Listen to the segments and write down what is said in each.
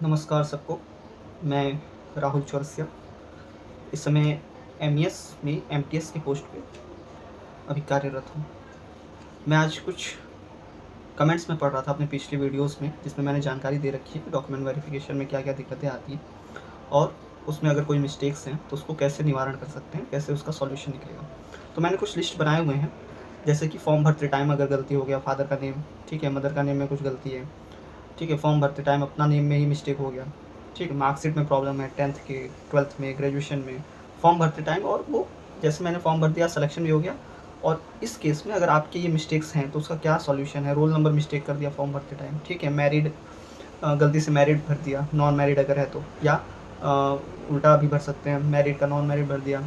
नमस्कार सबको। मैं राहुल चौरसिया इस समय एमईएस में एमटीएस की पोस्ट पे अभी कार्यरत हूँ। मैं आज कुछ कमेंट्स में पढ़ रहा था अपने पिछली वीडियोस में, जिसमें मैंने जानकारी दे रखी है कि डॉक्यूमेंट वेरिफिकेशन में क्या-क्या दिक्कतें आती हैं और उसमें अगर कोई मिस्टेक्स हैं तो उसको कैसे निवारण कर सकते हैं, कैसे उसका सॉल्यूशन निकलेगा। तो मैंने कुछ लिस्ट बनाए हुए हैं, जैसे कि फॉर्म भरते टाइम अगर गलती हो गया, फादर का नेम, ठीक है, मदर का नेम में कुछ गलती है, ठीक है, फॉर्म भरते टाइम अपना नेम में ही मिस्टेक हो गया, ठीक है, मार्कशीट में प्रॉब्लम है, 10th के, 12th में, ग्रेजुएशन में, फॉर्म भरते टाइम, और वो जैसे मैंने फॉर्म भर दिया सिलेक्शन भी हो गया। और इस केस में अगर आपके ये मिस्टेक्स हैं तो उसका क्या सॉल्यूशन है। रोल नंबर मिस्टेक कर दिया फॉर्म भरते टाइम, ठीक है, मैरिड गलती से मैरिड भर दिया, नॉन मैरिड अगर है तो, या उल्टा भी भर सकते हैं, मैरिड का नॉन मैरिड भर दिया।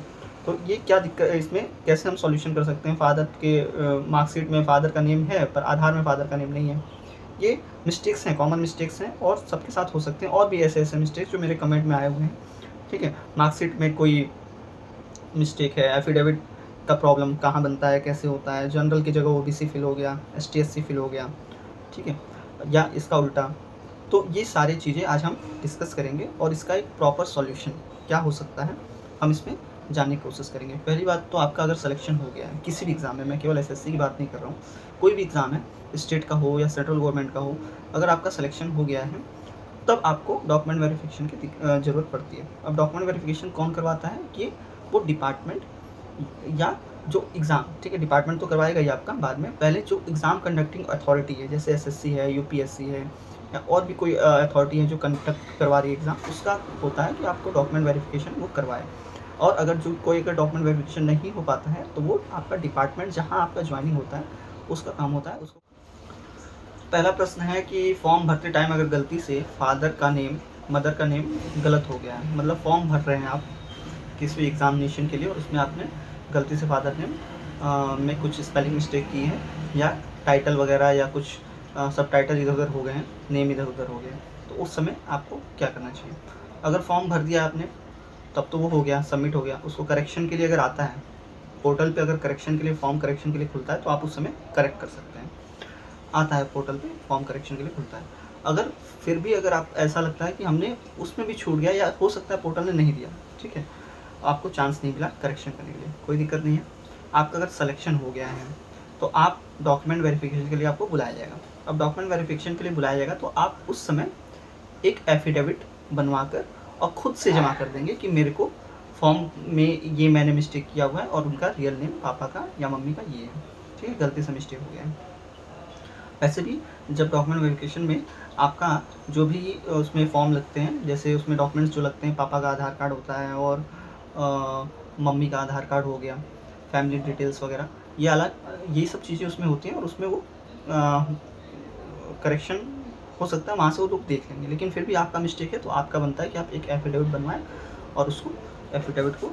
तो ये क्या दिक्कत है, इसमें कैसे हम सॉल्यूशन कर सकते हैं। फादर के मार्कशीट में फादर का नेम है पर आधार में फादर का नेम नहीं है। ये मिस्टेक्स हैं, कॉमन मिस्टेक्स हैं और सबके साथ हो सकते हैं, और भी ऐसे मिस्टेक्स जो मेरे कमेंट में आए हुए हैं, ठीक है। मार्कशीट में कोई मिस्टेक है, एफिडेविट का प्रॉब्लम कहाँ बनता है, कैसे होता है, जनरल की जगह ओबीसी फिल हो गया, एसटीएससी फिल हो गया, ठीक है, या इसका उल्टा। तो ये सारी चीज़ें आज हम डिस्कस करेंगे और इसका एक प्रॉपर सॉल्यूशन क्या हो सकता है, हम इसमें जानने की कोशिश करेंगे। पहली बात तो आपका अगर सिलेक्शन हो गया है किसी भी एग्ज़ाम में, मैं केवल एसएससी की बात नहीं कर रहा हूँ, कोई भी एग्ज़ाम है, स्टेट का हो या सेंट्रल गवर्नमेंट का हो, अगर आपका सिलेक्शन हो गया है तब आपको डॉक्यूमेंट वेरिफिकेशन की ज़रूरत पड़ती है। अब डॉक्यूमेंट वेरिफिकेशन कौन करवाता है कि वो डिपार्टमेंट या जो एग्ज़ाम, ठीक है, डिपार्टमेंट तो करवाएगा ही आपका बाद में, पहले जो एग्ज़ाम कंडक्टिंग अथॉरिटी है, जैसे एसएससी है, यूपीएससी है, या और भी कोई अथॉरिटी है जो कंडक्ट करवा रही है एग्ज़ाम, उसका होता है कि आपको डॉक्यूमेंट वेरिफिकेशन वो करवाए। और अगर जो कोई अगर डॉक्यूमेंट वेरिफिकेशन नहीं हो पाता है तो वो आपका डिपार्टमेंट जहाँ आपका ज्वाइनिंग होता है उसका काम होता है उसको। पहला प्रश्न है कि फॉर्म भरते टाइम अगर गलती से फादर का नेम, मदर का नेम गलत हो गया है, मतलब फॉर्म भर रहे हैं आप किसी भी एग्ज़ामिनेशन के लिए और उसमें आपने गलती से फादर नेम में कुछ स्पेलिंग मिस्टेक की है, या टाइटल वगैरह या कुछ सब टाइटल इधर उधर हो गए हैं, नेम इधर उधर हो गए, तो उस समय आपको क्या करना चाहिए। अगर फॉर्म भर दिया आपने तब तो वो हो गया, सबमिट हो गया। उसको करेक्शन के लिए अगर आता है, पोर्टल पे अगर करेक्शन के लिए, फॉर्म करेक्शन के लिए खुलता है तो आप उस समय करेक्ट कर सकते हैं। आता है पोर्टल पे, फॉर्म करेक्शन के लिए खुलता है। अगर फिर भी अगर आप ऐसा लगता है कि हमने उसमें भी छूट गया, या हो सकता है पोर्टल ने नहीं दिया, ठीक है, आपको चांस नहीं मिला करेक्शन करने के लिए, कोई दिक्कत नहीं है। आपका अगर सिलेक्शन हो गया है तो आप डॉक्यूमेंट वेरिफिकेशन के लिए आपको बुलाया जाएगा। अब डॉक्यूमेंट वेरिफिकेशन के लिए बुलाया जाएगा तो आप उस समय एक एफिडेविट बनवा कर और खुद से जमा कर देंगे कि मेरे को फॉर्म में ये मैंने मिस्टेक किया हुआ है और उनका रियल नेम पापा का या मम्मी का ये है, ठीक है, गलती से मिस्टेक हो गया है। वैसे भी जब डॉक्यूमेंट वेरिफिकेशन में आपका जो भी उसमें फॉर्म लगते हैं, जैसे उसमें डॉक्यूमेंट्स जो लगते हैं, पापा का आधार कार्ड होता है और मम्मी का आधार कार्ड हो गया, फैमिली डिटेल्स वगैरह, ये अलग, ये सब चीज़ें उसमें होती हैं और उसमें वो करेक्शन हो सकता है, वहाँ से वो लोग देख लेंगे। लेकिन फिर भी आपका मिस्टेक है तो आपका बनता है कि आप एक एफिडेविट बनवाएं और उसको एफिडेविट को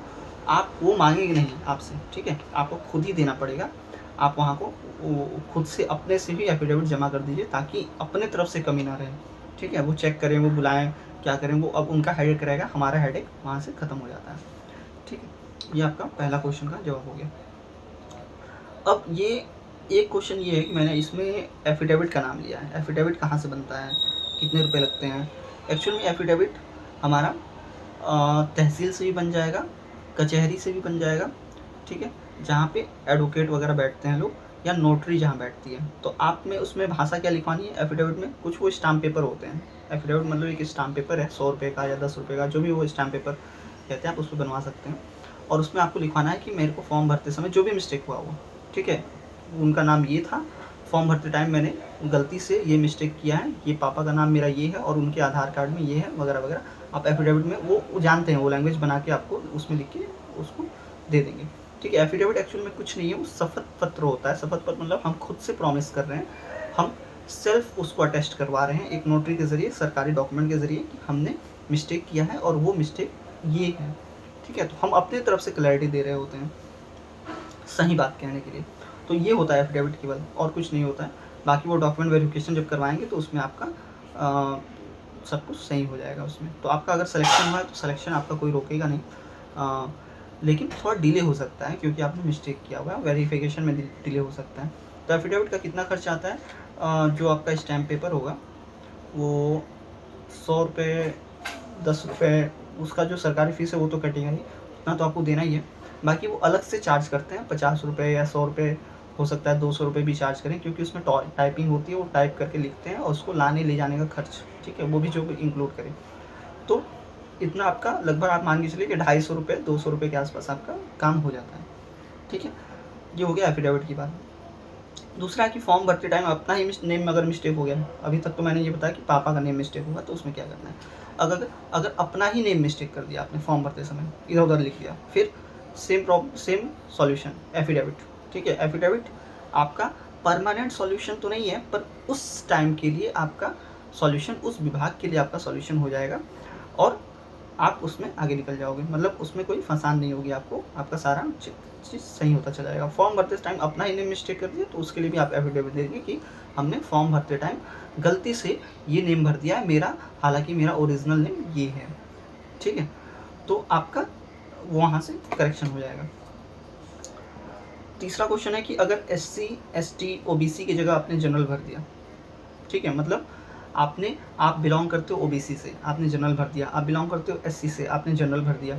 आप, वो मांगेंगे नहीं आपसे, ठीक है, आपको खुद ही देना पड़ेगा। आप वहाँ को खुद से अपने से ही एफिडेविट जमा कर दीजिए ताकि अपने तरफ से कमी ना रहे, ठीक है। वो चेक करें, वो बुलाएं, क्या करें, वो अब उनका हेडेक रहेगा, हमारा हेडेक वहाँ से ख़त्म हो जाता है, ठीक है। ये आपका पहला क्वेश्चन का जवाब हो गया। अब ये एक क्वेश्चन ये है कि मैंने इसमें एफिडेविट का नाम लिया है, एफिडेविट कहाँ से बनता है, कितने रुपए लगते हैं। एक्चुअल में एफिडेविट हमारा तहसील से भी बन जाएगा, कचहरी से भी बन जाएगा, ठीक है, जहाँ पे एडवोकेट वगैरह बैठते हैं लोग, या नोटरी जहाँ बैठती है। तो आप में उसमें भाषा क्या लिखवानी है एफिडेविट में, कुछ वो स्टाम्प पेपर होते हैं। एफिडेविट मतलब एक स्टाम्प पेपर है, 100 रुपये का या 10 रुपये का, जो भी वो स्टाम्प पेपर कहते हैं, आप उस पर बनवा सकते हैं। और उसमें आपको लिखवाना है कि मेरे को फॉर्म भरते समय जो भी मिस्टेक हुआ वो, ठीक है, उनका नाम ये था, फॉर्म भरते टाइम मैंने गलती से ये मिस्टेक किया है, ये पापा का नाम मेरा ये है और उनके आधार कार्ड में ये है, वगैरह वगैरह। आप एफिडेविट में वो जानते हैं, वो लैंग्वेज बना के आपको उसमें लिख के उसको दे देंगे, ठीक है। एफिडेविट एक्चुअल में कुछ नहीं है, वो शपथ पत्र होता है। शपथ पत्र मतलब हम खुद से प्रॉमिस कर रहे हैं, हम सेल्फ उसको अटेस्ट करवा रहे हैं एक नोटरी के ज़रिए, सरकारी डॉक्यूमेंट के ज़रिए, कि हमने मिस्टेक किया है और वो मिस्टेक ये है, ठीक है। तो हम अपनी तरफ से क्लैरिटी दे रहे होते हैं सही बात कहने के लिए। तो ये होता है एफिडेविट केवल, और कुछ नहीं होता है। बाकी वो डॉक्यूमेंट वेरिफिकेशन जब करवाएंगे तो उसमें आपका सब कुछ सही हो जाएगा उसमें। तो आपका अगर सिलेक्शन हुआ है तो सिलेक्शन आपका कोई रोकेगा नहीं, लेकिन थोड़ा डिले हो सकता है क्योंकि आपने मिस्टेक किया हुआ है, वेरिफिकेशन में डिले हो सकता है। तो एफिडेविट का कितना खर्च आता है, जो आपका स्टैम्प पेपर होगा वो 100 रुपये 10 रुपये उसका जो सरकारी फ़ीस है वो तो कटेगा ही, उतना तो आपको देना ही है। बाकी वो अलग से चार्ज करते हैं 50 रुपये या 100 रुपये, हो सकता है 200 रुपये भी चार्ज करें, क्योंकि उसमें टाइपिंग होती है, वो टाइप करके लिखते हैं और उसको लाने ले जाने का खर्च, ठीक है, वो भी जो इंक्लूड करें। तो इतना आपका लगभग आप मान के चलिए कि 250 रुपये 200 रुपये के आसपास आपका काम हो जाता है, ठीक है। ये हो गया एफिडेविट की बात। दूसरा कि फॉर्म भरते टाइम अपना ही नेम में अगर मिस्टेक हो गया है, अभी तक तो मैंने ये बताया कि पापा का नेम मिस्टेक होगा, तो उसमें क्या करना है। अगर अगर अपना ही नेम मिस्टेक कर दिया आपने फॉर्म भरते समय, इधर उधर लिख दिया, फिर सेम सॉल्यूशन एफिडेविट, ठीक है। एफिडेविट आपका परमानेंट सॉल्यूशन तो नहीं है, पर उस टाइम के लिए आपका सॉल्यूशन, उस विभाग के लिए आपका सॉल्यूशन हो जाएगा और आप उसमें आगे निकल जाओगे, मतलब उसमें कोई फंसान नहीं होगी आपको, आपका सारा चीज़ सही होता चला जाएगा। फॉर्म भरते टाइम अपना ही नेम मिस्टेक कर दिया तो उसके लिए भी आप एफिडेविट देंगे कि हमने फॉर्म भरते टाइम गलती से ये नेम भर दिया है मेरा, हालांकि मेरा ओरिजिनल नेम ये है, ठीक है। तो आपका वहाँ से करेक्शन हो जाएगा। तीसरा क्वेश्चन है कि अगर SC ST OBC की जगह आपने जनरल भर दिया, ठीक है, मतलब आप बिलोंग करते हो OBC से, आपने जनरल भर दिया, आप बिलोंग करते हो SC से, आपने जनरल भर दिया,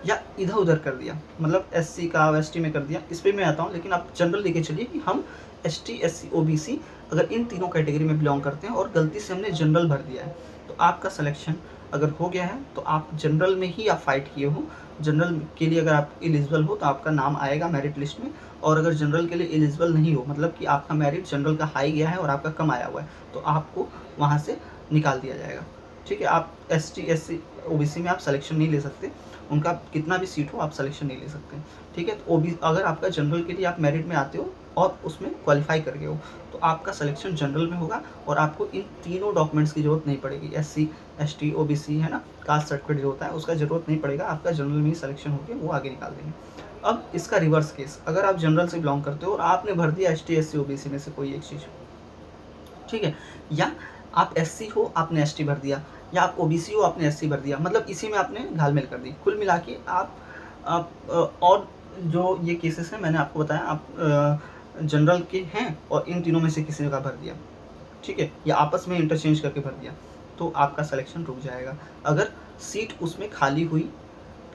या इधर उधर कर दिया, मतलब SC का ST में कर दिया, इस पर मैं आता हूँ, लेकिन आप जनरल लेके चलिए कि हम ST SC OBC अगर इन तीनों कैटेगरी में बिलोंग करते हैं और गलती से हमने जनरल भर दिया है, तो आपका सिलेक्शन अगर हो गया है तो आप जनरल में ही आप फाइट किए हो, जनरल के लिए अगर आप एलिजिबल हो तो आपका नाम आएगा मेरिट लिस्ट में, और अगर जनरल के लिए एलिजिबल नहीं हो, मतलब कि आपका मेरिट जनरल का हाई गया है और आपका कम आया हुआ है, तो आपको वहाँ से निकाल दिया जाएगा, ठीक है। आप ST SC OBC में आप सिलेक्शन नहीं ले सकते, उनका कितना भी सीट हो आप सिलेक्शन नहीं ले सकते, ठीक है। तो अगर आपका जनरल के लिए आप मेरिट में आते हो और उसमें क्वालिफाई कर गए हो, तो आपका सिलेक्शन जनरल में होगा और आपको इन तीनों डॉक्यूमेंट्स की ज़रूरत नहीं पड़ेगी। SC ST OBC है ना, कास्ट सर्टिफिकेट जो होता है उसका ज़रूरत नहीं पड़ेगा, आपका जनरल में ही सिलेक्शन होकर वो आगे निकाल देंगे। अब इसका रिवर्स केस, अगर आप जनरल से बिलोंग करते हो और आपने भर दिया ST SC OBC में से कोई एक चीज़, ठीक है, या आप SC हो आपने ST भर दिया, या आप OBC हो आपने SC भर दिया, मतलब इसी में आपने घालमेल कर दी, कुल मिला के आप और जो ये केसेस हैं मैंने आपको बताया, आप जनरल के हैं और इन तीनों में से किसी का भर दिया, ठीक है, या आपस में इंटरचेंज करके भर दिया, तो आपका सिलेक्शन रुक जाएगा। अगर सीट उसमें खाली हुई,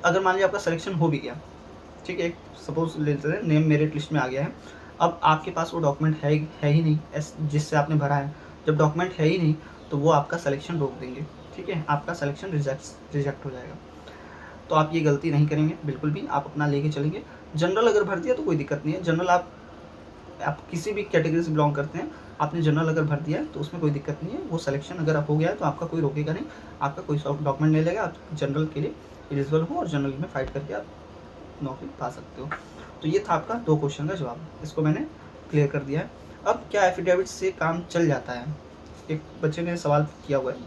अगर मान लीजिए आपका सिलेक्शन हो भी गया, ठीक है, सपोज लेते हैं नेम मेरिट लिस्ट में आ गया है, अब आपके पास वो डॉक्यूमेंट है ही नहीं जिससे आपने भरा है, जब डॉक्यूमेंट है ही नहीं तो वो आपका सिलेक्शन रोक देंगे, ठीक है, आपका सिलेक्शन रिजेक्ट हो जाएगा। तो आप ये गलती नहीं करेंगे बिल्कुल भी, आप अपना लेके चलेंगे। जनरल अगर भर दिया तो कोई दिक्कत नहीं है, जनरल आप किसी भी कैटेगरी से बिलोंग करते हैं, आपने जनरल अगर भर दिया है तो उसमें कोई दिक्कत नहीं है, वो सिलेक्शन अगर आप हो गया है तो आपका कोई रोकेगा नहीं, आपका कोई डॉक्यूमेंट नहीं लेगा, आप जनरल के लिए एलिजिबल हो और जनरल में फाइट करके आप नौकरी पा सकते हो। तो ये था आपका 2 क्वेश्चन का जवाब, इसको मैंने क्लियर कर दिया है। अब क्या एफिडेविट से काम चल जाता है, एक बच्चे ने सवाल किया हुआ है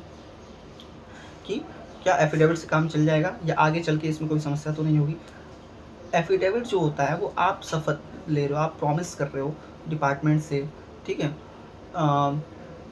कि क्या एफिडेविट से काम चल जाएगा या आगे चल के इसमें कोई समस्या तो नहीं होगी। एफिडेविट जो होता है वो आप शपथ ले रहे हो, आप प्रॉमिस कर रहे हो डिपार्टमेंट से, ठीक है,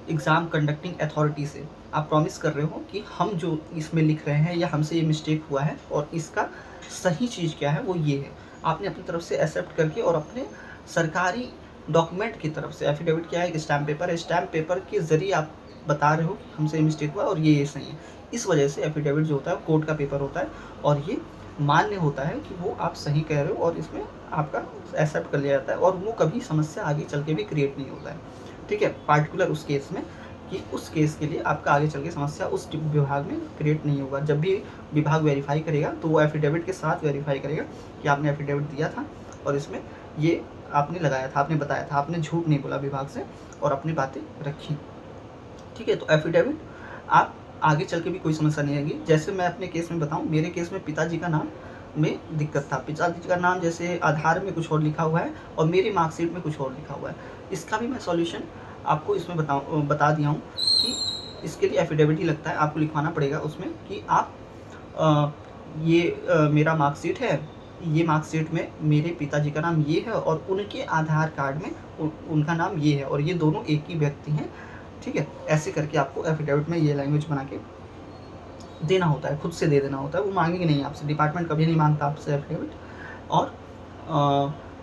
एग्ज़ाम कंडक्टिंग अथॉरिटी से आप प्रॉमिस कर रहे हो कि हम जो इसमें लिख रहे हैं या हमसे ये मिस्टेक हुआ है और इसका सही चीज़ क्या है वो ये है, आपने अपनी तरफ से एक्सेप्ट करके और अपने सरकारी डॉक्यूमेंट की तरफ से, एफिडेविट क्या है, एक स्टैम्प पेपर है, स्टैम्प पेपर के ज़रिए आप बता रहे हो कि हमसे ये मिस्टेक हुआ और ये सही है। इस वजह से एफिडेविट जो होता है कोर्ट का पेपर होता है और ये मान्य होता है कि वो आप सही कह रहे हो और इसमें आपका एक्सेप्ट कर लिया जाता है और वो कभी समस्या आगे चल के भी क्रिएट नहीं होता है, ठीक है, पार्टिकुलर उस केस में, कि उस केस के लिए आपका आगे चल के समस्या उस विभाग में क्रिएट नहीं होगा। जब भी विभाग वेरीफाई करेगा तो वो एफिडेविट के साथ वेरीफाई करेगा कि आपने एफिडेविट दिया था और इसमें ये आपने लगाया था, आपने बताया था, आपने झूठ नहीं बोला विभाग से और अपनी बातें रखी, ठीक है। तो एफिडेविट आप आगे चल के भी कोई समस्या नहीं आएगी। जैसे मैं अपने केस में बताऊं, मेरे केस में पिताजी का नाम में दिक्कत था, पिताजी का नाम जैसे आधार में कुछ और लिखा हुआ है और मेरी मार्कशीट में कुछ और लिखा हुआ है, इसका भी मैं सॉल्यूशन आपको इसमें बता दिया हूँ कि इसके लिए एफिडेविट ही लगता है, आपको लिखवाना पड़ेगा उसमें कि आप मेरा मार्कशीट है, ये मार्कशीट में मेरे पिताजी का नाम ये है और उनके आधार कार्ड में उनका नाम ये है और ये दोनों एक ही व्यक्ति हैं, ठीक है। ऐसे करके आपको एफिडेविट में ये लैंग्वेज बना के देना होता है, खुद से दे देना होता है, वो मांगेंगे नहीं आपसे, डिपार्टमेंट कभी नहीं मांगता आपसे एफिडेविट, और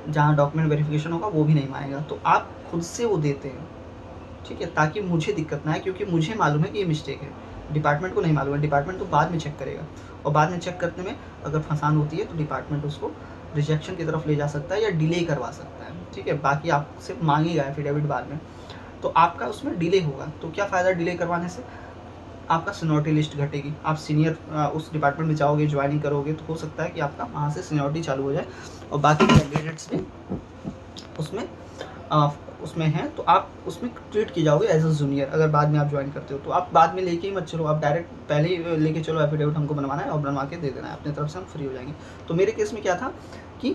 जहाँ डॉक्यूमेंट वेरिफिकेशन होगा वो भी नहीं मांगेगा, तो आप खुद से वो देते हैं, ठीक है, ताकि मुझे दिक्कत ना आए, क्योंकि मुझे मालूम है कि ये मिस्टेक है, डिपार्टमेंट को नहीं मालूम है, डिपार्टमेंट तो बाद में चेक करेगा, और बाद में चेक करने में अगर फंसान होती है तो डिपार्टमेंट उसको रिजेक्शन की तरफ ले जा सकता है या डिले करवा सकता है, ठीक है। बाकी आपसे मांगेगा एफिडेविट बाद में, तो आपका उसमें डिले होगा। तो क्या फ़ायदा डिले करवाने से, आपका सीनियरिटी लिस्ट घटेगी, आप सीनियर उस डिपार्टमेंट में जाओगे, ज्वाइनिंग करोगे, तो हो सकता है कि आपका वहाँ से सीनियरिटी चालू हो जाए, और बाकी कैंडिडेट्स भी उसमें उसमें हैं तो आप उसमें ट्रीट की जाओगे एज अ जूनियर। अगर बाद में आप ज्वाइन करते हो तो आप बाद में लेके ही मत चलो, आप डायरेक्ट पहले ही लेके चलो, एफिडेविट हमको बनवाना है और बनवा के दे देना है, अपनी तरफ से हम फ्री हो जाएंगे। तो मेरे केस में क्या था कि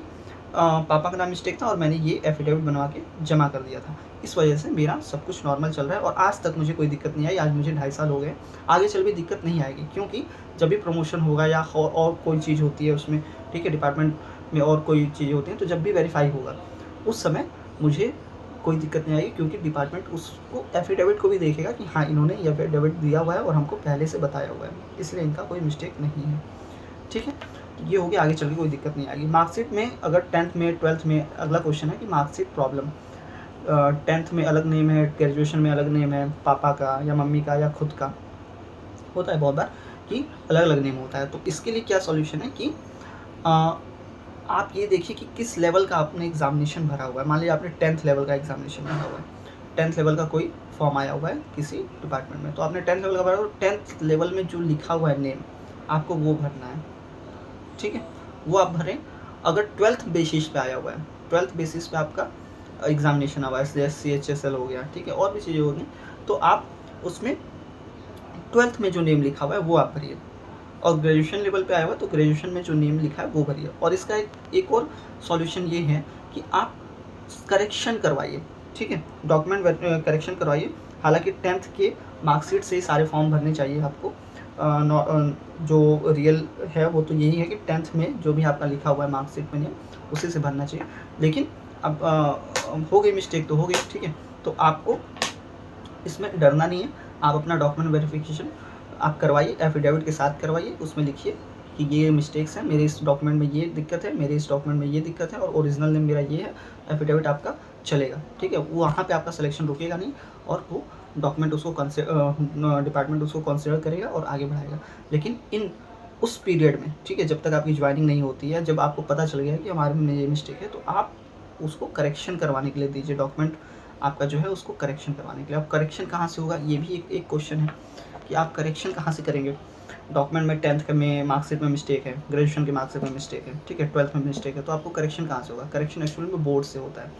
पापा का नाम मिस्टेक था और मैंने ये एफिडेविट बनवा के जमा कर दिया था, इस वजह से मेरा सब कुछ नॉर्मल चल रहा है और आज तक मुझे कोई दिक्कत नहीं आई। आज मुझे 2.5 साल हो गए, आगे चल भी दिक्कत नहीं आएगी, क्योंकि जब भी प्रमोशन होगा या और कोई चीज़ होती है उसमें, ठीक है, डिपार्टमेंट में और कोई चीज़ें होती हैं, तो जब भी वेरीफाई होगा उस समय मुझे कोई दिक्कत नहीं आएगी, क्योंकि डिपार्टमेंट उसको एफिडेविट को भी देखेगा कि हाँ इन्होंने ये एफिडेविट दिया हुआ है और हमको पहले से बताया हुआ है, इसलिए इनका कोई मिस्टेक नहीं है, ठीक है। ये हो गया, आगे चल के कोई दिक्कत नहीं आएगी। मार्कशीट में अगर 10th में 12th में, अगला क्वेश्चन है कि मार्कशीट प्रॉब्लम, 10th में अलग नेम है, ग्रेजुएशन में अलग नेम है, पापा का या मम्मी का या खुद का, होता है बहुत बार कि अलग अलग नेम होता है। तो इसके लिए क्या सॉल्यूशन है कि आप ये देखिए कि किस लेवल का आपने एग्जामिनेशन भरा हुआ है। मान लीजिए आपने 10th लेवल का एग्जामिनेशन भरा हुआ है, 10th लेवल का कोई फॉर्म आया हुआ है किसी डिपार्टमेंट में, तो आपने 10th लेवल का भरा हुआ है, 10th लेवल में जो लिखा हुआ है नेम आपको वो भरना है, ठीक है, वो आप भरें। अगर 12th बेसिस पे आया हुआ है, 12th बेसिस पे आपका एग्जामिनेशन हुआ है, CHSL हो गया, ठीक है, और भी चीज़ें होगी, तो आप उसमें 12th में जो नेम लिखा हुआ है वो आप भरिए। और ग्रेजुएशन लेवल पे आया हुआ तो ग्रेजुएशन में जो नेम लिखा है वो भरिए। और इसका एक और सॉल्यूशन ये है कि आप करेक्शन करवाइए, ठीक है, डॉक्यूमेंट करेक्शन करवाइए। हालांकि 10th के मार्कशीट से ही सारे फॉर्म भरने चाहिए आपको, जो रियल है वो तो यही है कि 10th में जो भी आपका लिखा हुआ है मार्कशीट में नेम, उसी से भरना चाहिए। लेकिन अब हो गई मिस्टेक तो हो गई, ठीक है, तो आपको इसमें डरना नहीं है। आप अपना डॉक्यूमेंट वेरिफिकेशन आप करवाइए, एफिडेविट के साथ करवाइए, उसमें लिखिए कि ये मिस्टेक्स हैं, मेरे इस डॉक्यूमेंट में ये दिक्कत है, मेरे इस डॉक्यूमेंट में ये दिक्कत है, और ओरिजिनल नेम मेरा ये है, एफिडेविट आपका चलेगा, ठीक है। वहाँ पे आपका सिलेक्शन रुकेगा नहीं, और वो डॉक्यूमेंट उसको डिपार्टमेंट उसको कंसिडर करेगा और आगे बढ़ाएगा। लेकिन उस पीरियड में, ठीक है, जब तक आपकी ज्वाइनिंग नहीं होती है, जब आपको पता चल गया कि हमारे में ये मिस्टेक है, तो आप उसको करेक्शन करवाने के लिए दीजिए, डॉक्यूमेंट आपका जो है उसको करेक्शन करवाने के लिए। अब करेक्शन कहाँ से होगा, ये भी एक क्वेश्चन है कि आप करेक्शन कहाँ से करेंगे। डॉक्यूमेंट में 10th में मार्कशीट में मिस्टेक है, ग्रेजुएशन के मार्कशीट में मिस्टेक है, ठीक है, 12th में मिस्टेक है, तो आपको करेक्शन कहाँ से होगा। करेक्शन एक्चुअली में बोर्ड से होता है,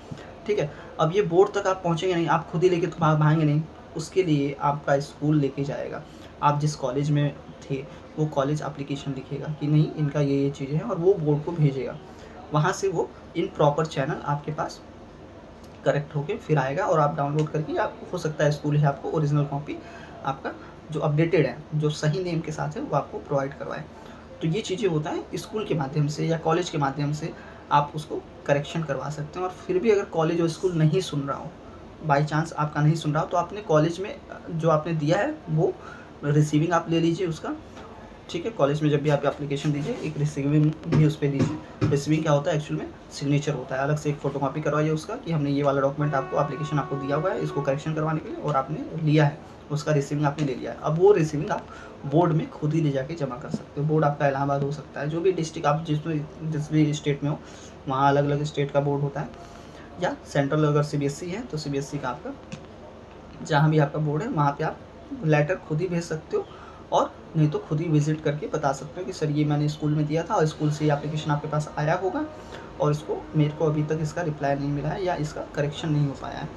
ठीक है। अब ये बोर्ड तक आप पहुँचेंगे नहीं, आप खुद ही लेके तो भागेंगे नहीं, उसके लिए आपका स्कूल लेके जाएगा। आप जिस कॉलेज में थे वो कॉलेज एप्लीकेशन लिखेगा कि नहीं इनका ये चीज़ें हैं, और वो बोर्ड को भेजेगा, वहाँ से वो इन प्रॉपर चैनल आपके पास करेक्ट होके फिर आएगा, और आप डाउनलोड करके, आप हो सकता है स्कूल है आपको ओरिजिनल कॉपी आपका जो अपडेटेड है, जो सही नेम के साथ है, वो आपको प्रोवाइड करवाए। तो ये चीज़ें होता है स्कूल के माध्यम से या कॉलेज के माध्यम से आप उसको करेक्शन करवा सकते हैं। और फिर भी अगर कॉलेज और स्कूल नहीं सुन रहा हो, बाई चांस आपका नहीं सुन रहा हो, तो अपने कॉलेज में जो आपने दिया है वो रिसीविंग आप ले लीजिए उसका, ठीक है। कॉलेज में जब भी आप एप्लीकेशन दीजिए एक रिसीविंग भी उस पर दीजिए। रिसीविंग क्या होता है, एक्चुअल में सिग्नेचर होता है, अलग से एक फोटोकॉपी करवाइए उसका कि हमने ये वाला डॉक्यूमेंट आपको एप्लीकेशन आपको दिया हुआ है इसको करेक्शन करवाने के लिए, और आपने लिया है, उसका रिसीविंग आपने ले लिया है। अब वो रिसीविंग आप बोर्ड में खुद ही ले जाके जमा कर सकते हो। बोर्ड आपका इलाहाबाद हो सकता है, जो भी डिस्ट्रिक्ट आप जिस भी स्टेट में हो, वहाँ अलग अलग स्टेट का बोर्ड होता है, या सेंट्रल अगर CBSE है तो CBSE का आपका, जहाँ भी आपका बोर्ड है वहाँ पे आप लेटर खुद ही भेज सकते हो, और नहीं तो खुद ही विजिट करके बता सकते हो कि सर ये मैंने स्कूल में दिया था और स्कूल से ये एप्लीकेशन आपके पास आया होगा, और इसको मेरे को अभी तक इसका रिप्लाई नहीं मिला है या इसका करेक्शन नहीं हो पाया है,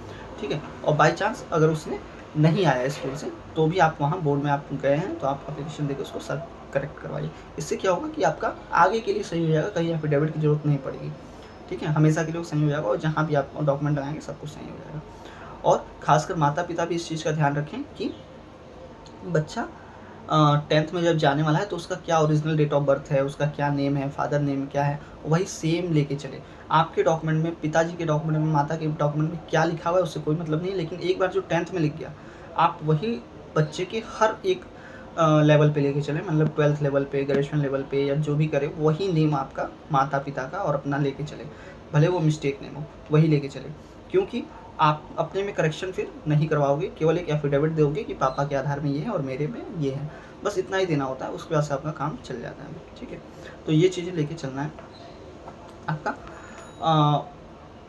ठीक है। और बाई चांस अगर उसने नहीं आया स्कूल से, तो भी आप वहाँ बोर्ड में आप गए हैं तो आप एप्लीकेशन देकर उसको सर करेक्ट करवाइए। इससे क्या होगा कि आपका आगे के लिए सही हो जाएगा, कहीं एफिडेविट की जरूरत नहीं पड़ेगी, ठीक है, हमेशा के लिए सही हो जाएगा, और जहाँ भी आप डॉक्यूमेंट लगाएंगे सब कुछ सही हो जाएगा। और खासकर माता पिता भी इस चीज़ का ध्यान रखें कि बच्चा 10th में जब जाने वाला है तो उसका क्या ओरिजिनल डेट ऑफ बर्थ है, उसका क्या नेम है, फादर नेम क्या है, वही सेम लेके चले। आपके डॉक्यूमेंट में, पिताजी के डॉक्यूमेंट में, माता के डॉक्यूमेंट में क्या लिखा हुआ है उससे कोई मतलब नहीं, लेकिन एक बार जो 10th में लिख गया, आप वही बच्चे के हर एक लेवल पे लेके चले, मतलब 12th लेवल पे, ग्रेजुएशन लेवल पे, या जो भी करे वही नेम आपका माता पिता का और अपना लेके चले, भले वो मिस्टेक नेम हो, वही लेके चले। क्योंकि आप अपने में करेक्शन फिर नहीं करवाओगे, केवल एक एफिडेविट दोगे कि पापा के आधार में ये है और मेरे में ये है, बस इतना ही देना होता है, उसके बाद से आपका काम चल जाता है। ठीक है, तो ये चीज़ें लेके चलना है आपका।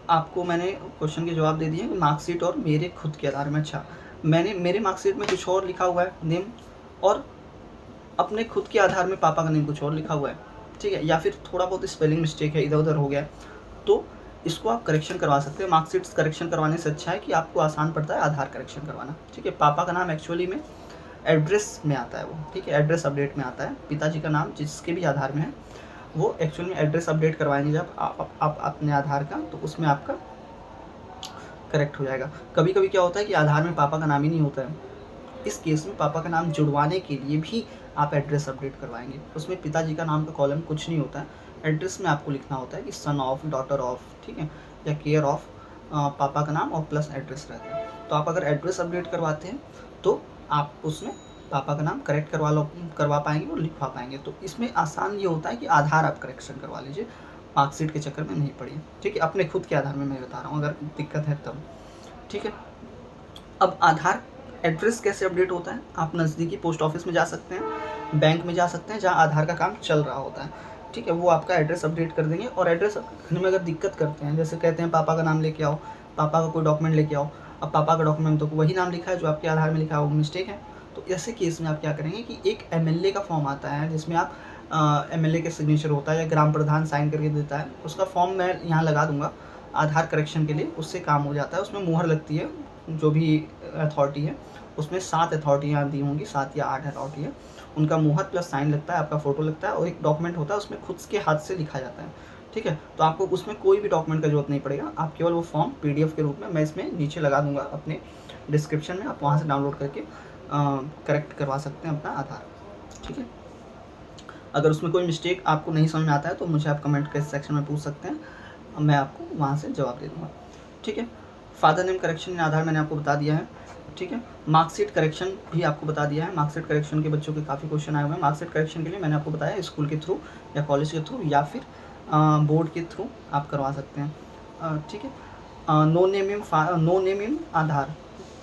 आपको मैंने क्वेश्चन के जवाब दे दिए, मार्कशीट और मेरे खुद के आधार में। अच्छा, मैंने मेरे मार्कशीट में कुछ और लिखा हुआ है नेम, और अपने खुद के आधार में पापा का नेम कुछ और लिखा हुआ है, ठीक है, या फिर थोड़ा बहुत स्पेलिंग मिस्टेक है, इधर उधर हो गया, तो इसको आप करेक्शन करवा सकते हैं। मार्कशीट्स करेक्शन करवाने से अच्छा है कि आपको आसान पड़ता है आधार करेक्शन करवाना। ठीक है, पापा का नाम एक्चुअली में एड्रेस में आता है वो, ठीक है, एड्रेस अपडेट में आता है। पिताजी का नाम जिसके भी आधार में है वो एक्चुअल में एड्रेस अपडेट करवाएंगे जब आप अपने आधार का, तो उसमें आपका करेक्ट हो जाएगा। कभी कभी क्या होता है कि आधार में पापा का नाम ही नहीं होता है, इस केस में पापा का नाम जुड़वाने के लिए भी आप एड्रेस अपडेट करवाएंगे। उसमें पिताजी का नाम का कॉलम कुछ नहीं होता है, एड्रेस में आपको लिखना होता है कि सन ऑफ, डॉटर ऑफ, ठीक है, या केयर ऑफ पापा का नाम और प्लस एड्रेस रहता है। तो आप अगर एड्रेस अपडेट करवाते हैं तो आप उसमें पापा का नाम करेक्ट करवा पाएंगे और लिखवा पाएंगे। तो इसमें आसान ये होता है कि आधार आप करेक्शन करवा लीजिए, मार्कशीट के चक्कर में नहीं पड़िए। ठीक है, अपने खुद के आधार में मैं बता रहा हूँ, अगर दिक्कत है तब। ठीक है, अब आधार एड्रेस कैसे अपडेट होता है? आप नज़दीकी पोस्ट ऑफिस में जा सकते हैं, बैंक में जा सकते हैं जहाँ आधार का काम चल रहा होता है। ठीक है, वो आपका एड्रेस अपडेट कर देंगे। और एड्रेस में अगर दिक्कत करते हैं, जैसे कहते हैं पापा का नाम लेके आओ, पापा का कोई डॉक्यूमेंट लेके आओ, अब पापा का डॉक्यूमेंट तो वही नाम लिखा है जो आपके आधार में लिखा है, वो मिस्टेक है, तो ऐसे केस में आप क्या करेंगे कि एक एमएलए का फॉर्म आता है जिसमें आप एमएलए के सिग्नेचर होता है या ग्राम प्रधान साइन करके देता है, उसका फॉर्म मैं यहाँ लगा दूंगा आधार करेक्शन के लिए, उससे काम हो जाता है। उसमें मुहर लगती है, जो भी अथॉरिटी है उसमें 7 अथॉरिटियाँ दी होंगी, 7 या 8 अथॉरिटी है, उनका मुहर प्लस साइन लगता है, आपका फोटो लगता है, और एक डॉक्यूमेंट होता है उसमें खुद के हाथ से लिखा जाता है। ठीक है, तो आपको उसमें कोई भी डॉक्यूमेंट का जरूरत नहीं पड़ेगा, आप केवल वो फॉर्म पीडीएफ के रूप में मैं इसमें नीचे लगा दूंगा अपने डिस्क्रिप्शन में, आप वहाँ से डाउनलोड करके करेक्ट करवा सकते हैं अपना आधार। ठीक है, अगर उसमें कोई मिस्टेक आपको नहीं समझ में आता है तो मुझे आप कमेंट के सेक्शन में पूछ सकते हैं, मैं आपको वहाँ से जवाब दे दूँगा। ठीक है, फादर नेम करेक्शन इन आधार मैंने आपको बता दिया है। ठीक है, मार्कशीट करेक्शन भी आपको बता दिया है। मार्कशीट करेक्शन के बच्चों के काफ़ी क्वेश्चन आए हुए हैं। मार्कशीट करेक्शन के लिए मैंने आपको बताया स्कूल के थ्रू या कॉलेज के थ्रू या फिर बोर्ड के थ्रू आप करवा सकते हैं। ठीक है, नो नेम इन आधार,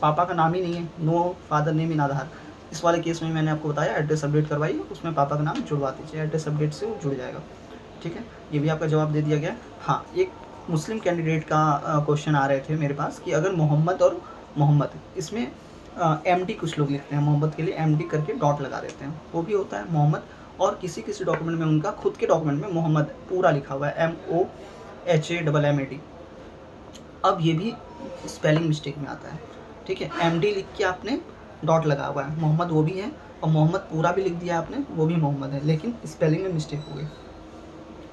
पापा का नाम ही नहीं है, नो फादर नेम इन आधार, इस वाले केस में मैंने आपको बताया एड्रेस अपडेट करवाइए, उसमें पापा का नाम जुड़वा दीजिए, एड्रेस अपडेट से वो जुड़ जाएगा। ठीक है, ये भी आपका जवाब दे दिया गया। हाँ, एक मुस्लिम कैंडिडेट का क्वेश्चन आ रहे थे मेरे पास कि अगर मोहम्मद और मोहम्मद, इसमें एमडी कुछ लोग लिखते हैं, मोहम्मद के लिए एमडी करके डॉट लगा देते हैं, वो भी होता है मोहम्मद, और किसी किसी डॉक्यूमेंट में उनका खुद के डॉक्यूमेंट में मोहम्मद पूरा लिखा हुआ है, MOHAMMAD। अब ये भी स्पेलिंग मिस्टेक में आता है। ठीक है, एमडी लिख के आपने डॉट लगा हुआ है, मोहम्मद वो भी है, और मोहम्मद पूरा भी लिख दिया आपने, वो भी मोहम्मद है, लेकिन स्पेलिंग में मिस्टेक हो गई।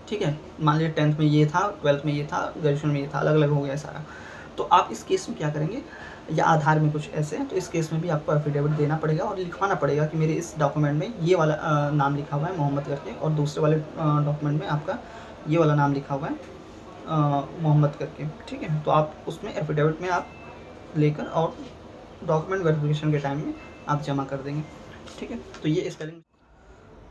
ठीक है, मान लीजिए 10th में ये था, 12th में ये था, ग्रेजुएशन में ये था, अलग अलग हो गया सारा। तो आप इस केस में क्या करेंगे, या आधार में कुछ ऐसे हैं तो इस केस में भी आपको एफिडेविट देना पड़ेगा और लिखवाना पड़ेगा कि मेरे इस डॉक्यूमेंट में ये वाला नाम लिखा हुआ है मोहम्मद करके, और दूसरे वाले डॉक्यूमेंट में आपका ये वाला नाम लिखा हुआ है मोहम्मद करके। ठीक है, तो आप उसमें एफिडेविट में आप लेकर और डॉक्यूमेंट वेरिफिकेशन के टाइम में आप जमा कर देंगे। ठीक है, तो ये स्पेलिंग,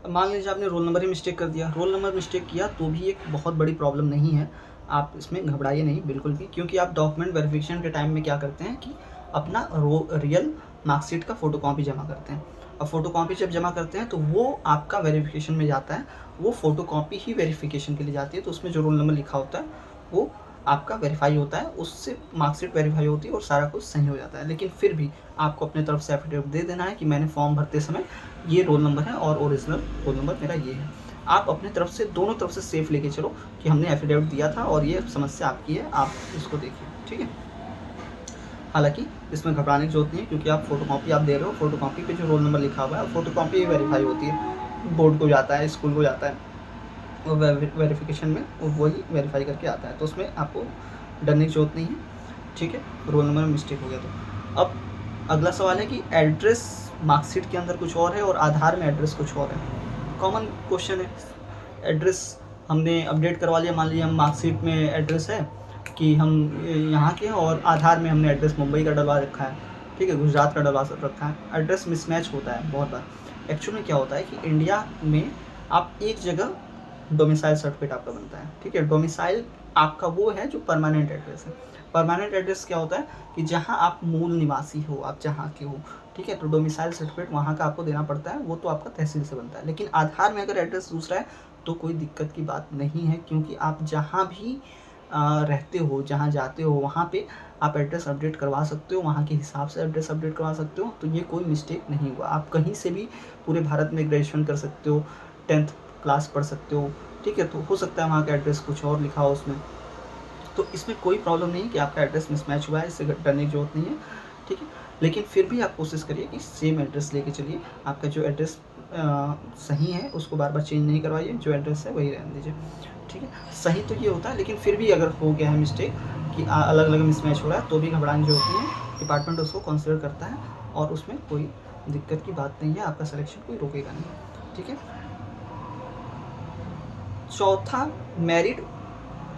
मान लीजिए आपने रोल नंबर ही मिस्टेक कर दिया, रोल नंबर मिस्टेक किया तो भी एक बहुत बड़ी प्रॉब्लम नहीं है, आप इसमें घबराइए नहीं बिल्कुल भी, क्योंकि आप डॉक्यूमेंट वेरिफिकेशन के टाइम में क्या करते हैं कि अपना रियल मार्कशीट का फ़ोटोकॉपी जमा करते हैं। और फ़ोटोकॉपी जब जमा करते हैं तो वो आपका वेरिफिकेशन में जाता है, वो फ़ोटोकॉपी ही वेरिफिकेशन के लिए जाती है, तो उसमें जो रोल नंबर लिखा होता है वो आपका वेरीफाई होता है, उससे मार्कशीट वेरीफाई होती है और सारा कुछ सही हो जाता है। लेकिन फिर भी आपको अपने तरफ से एफिडेविट दे देना है कि मैंने फॉर्म भरते समय ये रोल नंबर है और ओरिजिनल रोल नंबर मेरा ये है। आप अपने तरफ से दोनों तरफ से सेफ लेके चलो कि हमने एफिडेविट दिया था और ये समस्या आपकी है, आप इसको देखिए। ठीक है, हालांकि इसमें घबराने की जरूरत नहीं है, क्योंकि आप फोटोकॉपी आप दे रहे हो, फोटोकॉपी पे जो रोल नंबर लिखा हुआ है फोटोकॉपी ही वेरीफाई होती है, बोर्ड को जाता है, स्कूल को जाता है, और वेरिफिकेशन में वही वेरीफाई करके आता है, तो उसमें आपको डरने की जरूरत नहीं है। ठीक है, रोल नंबर में मिस्टेक हो गया तो। अब अगला सवाल है कि एड्रेस मार्कशीट के अंदर कुछ और है और आधार में एड्रेस कुछ और है। कॉमन क्वेश्चन है, एड्रेस हमने अपडेट करवा लिया, मान लीजिए हम मार्कशीट में एड्रेस है कि हम यहाँ के हैं और आधार में हमने एड्रेस मुंबई का डलवा रखा है, ठीक है, गुजरात का डलवा रखा है, एड्रेस मिसमैच होता है बहुत बार। एक्चुअली क्या होता है कि इंडिया में आप एक जगह डोमिसाइल सर्टिफिकेट आपका बनता है। ठीक है, डोमिसाइल आपका वो है जो परमानेंट एड्रेस है। परमानेंट एड्रेस क्या होता है कि जहाँ आप मूल निवासी हो, आप जहाँ के हो। ठीक है, तो डोमिसाइल सर्टिफिकेट वहाँ का आपको देना पड़ता है, वो तो आपका तहसील से बनता है। लेकिन आधार में अगर एड्रेस दूसरा है तो कोई दिक्कत की बात नहीं है, क्योंकि आप जहाँ भी रहते हो, जहाँ जाते हो, वहाँ पे आप एड्रेस अपडेट करवा सकते हो, वहाँ के हिसाब से एड्रेस अपडेट करवा सकते हो। तो ये कोई मिस्टेक नहीं हुआ, आप कहीं से भी पूरे भारत में ग्रेजुएशन कर सकते हो, 10th क्लास पढ़ सकते हो। ठीक है, तो हो सकता है वहाँ का एड्रेस कुछ और लिखा हो उसमें, तो इसमें कोई प्रॉब्लम नहीं है कि आपका एड्रेस मिसमैच हुआ है, इससे डरने की जरूरत नहीं है। ठीक है, लेकिन फिर भी आप कोशिश करिए कि सेम एड्रेस लेके चलिए। आपका जो एड्रेस सही है उसको बार बार चेंज नहीं करवाइए, जो एड्रेस है वही रहने दीजिए। ठीक है, सही तो ये होता है, लेकिन फिर भी अगर हो गया है मिस्टेक कि अलग अलग मिसमैच हो रहा है, तो भी घबराने जो होती है, डिपार्टमेंट उसको कंसिडर करता है और उसमें कोई दिक्कत की बात नहीं है, आपका सिलेक्शन कोई रोकेगा नहीं। ठीक है, चौथा मैरिड।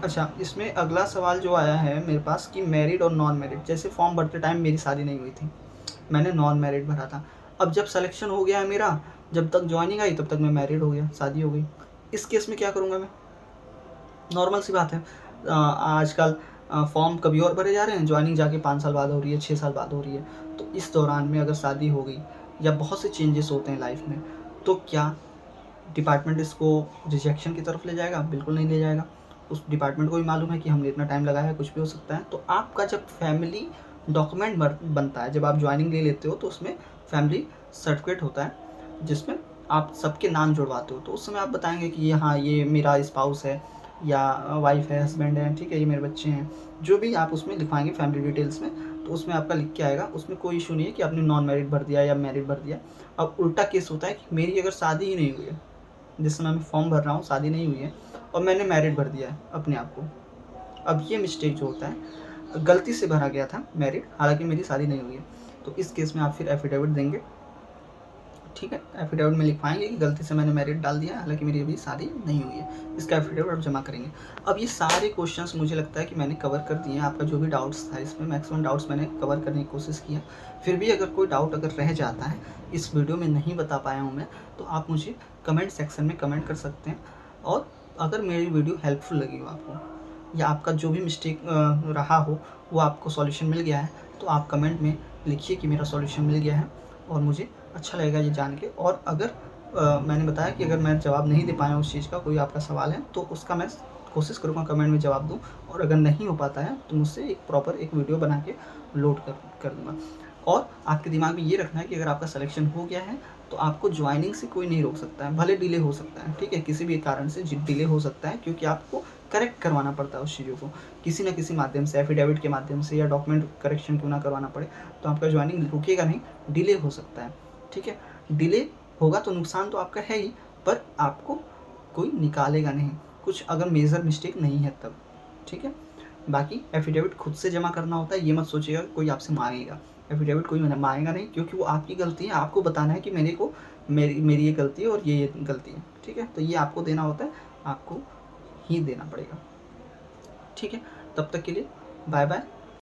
अच्छा, इसमें अगला सवाल जो आया है मेरे पास कि मैरिड और नॉन मैरिड। जैसे फॉर्म भरते टाइम मेरी शादी नहीं हुई थी, मैंने नॉन मैरिड भरा था। अब जब सिलेक्शन हो गया है मेरा, जब तक ज्वाइनिंग आई तब तक मैं मैरिड हो गया, शादी हो गई। इस केस में क्या करूँगा मैं? नॉर्मल सी बात है, आजकल फॉर्म कभी और भरे जा रहे हैं, ज्वाइनिंग जाके 5 साल बाद हो रही है, 6 साल बाद हो रही है। तो इस दौरान में अगर शादी हो गई या बहुत से चेंजेस होते हैं लाइफ में, तो क्या डिपार्टमेंट इसको रिजेक्शन की तरफ ले जाएगा? बिल्कुल नहीं ले जाएगा। उस डिपार्टमेंट को भी मालूम है कि हमने इतना टाइम लगाया है, कुछ भी हो सकता है। तो आपका जब फैमिली डॉक्यूमेंट बनता है, जब आप ज्वाइनिंग ले लेते हो, तो उसमें फैमिली सर्टिफिकेट होता है जिसमें आप सबके नाम जुड़वाते हो। तो उस समय आप बताएंगे कि हाँ, ये मेरा स्पाउस है या वाइफ है, हस्बैंड है, ठीक है, ये मेरे बच्चे हैं, जो भी आप उसमें लिखवाएंगे फैमिली डिटेल्स में, तो उसमें आपका लिख के आएगा। उसमें कोई इशू नहीं है कि आपने नॉन मैरिड भर दिया या मैरिड भर दिया। अब उल्टा केस होता है कि मेरी अगर शादी ही नहीं हुई है, जिस समय मैं फॉर्म भर रहा हूँ शादी नहीं हुई है, और मैंने मैरिड भर दिया है अपने आप को। अब ये मिस्टेक जो होता है, गलती से भरा गया था मैरिड, हालांकि मेरी शादी नहीं हुई है, तो इस केस में आप फिर एफिडेविट देंगे। ठीक है, एफिडेविट में लिखवाएंगे कि गलती से मैंने मैरिड डाल दिया है, हालांकि मेरी अभी शादी नहीं हुई है। इसका एफिडेविट आप जमा करेंगे। अब ये सारे क्वेश्चंस मुझे लगता है कि मैंने कवर कर दिए हैं। आपका जो भी डाउट्स था, इसमें मैक्सिमम डाउट्स मैंने कवर करने की कोशिश किया। फिर भी अगर कोई डाउट अगर रह जाता है, इस वीडियो में नहीं बता पाया हूँ मैं, तो आप मुझे कमेंट सेक्शन में कमेंट कर सकते हैं। और अगर मेरी वीडियो हेल्पफुल लगी हो आपको, या आपका जो भी मिस्टेक रहा हो वो आपको सॉल्यूशन मिल गया है, तो आप कमेंट में लिखिए कि मेरा सॉल्यूशन मिल गया है, और मुझे अच्छा लगेगा ये जान के। और अगर मैंने बताया कि अगर मैं जवाब नहीं दे पाया उस चीज़ का, कोई आपका सवाल है, तो उसका मैं कोशिश करूँगा कमेंट में जवाब दूँ। और अगर नहीं हो पाता है तो मुझसे एक प्रॉपर एक वीडियो बना के लोड कर दूँगा। और आपके दिमाग में ये रखना है कि अगर आपका सिलेक्शन हो गया है तो आपको ज्वाइनिंग से कोई नहीं रोक सकता है, भले डिले हो सकता है। ठीक है, किसी भी कारण से डिले हो सकता है, क्योंकि आपको करेक्ट करवाना पड़ता है उस चीज़ों को किसी न किसी माध्यम से, एफिडेविट के माध्यम से, या डॉक्यूमेंट करेक्शन क्यों ना करवाना पड़े, तो आपका ज्वाइनिंग रुकेगा नहीं, डिले हो सकता है। ठीक है, डिले होगा तो नुकसान तो आपका है ही, पर आपको कोई निकालेगा नहीं, कुछ अगर मेजर मिस्टेक नहीं है तब। ठीक है, बाकी एफिडेविट खुद से जमा करना होता है, ये मत सोचिएगा कोई आपसे मांगेगा। एफिडेविट कोई मांगेगा नहीं, क्योंकि वो आपकी गलती है, आपको बताना है कि मेरी ये गलती है और ये गलती है। ठीक है, तो ये आपको देना होता है, आपको ही देना पड़ेगा। ठीक है, तब तक के लिए बाय बाय।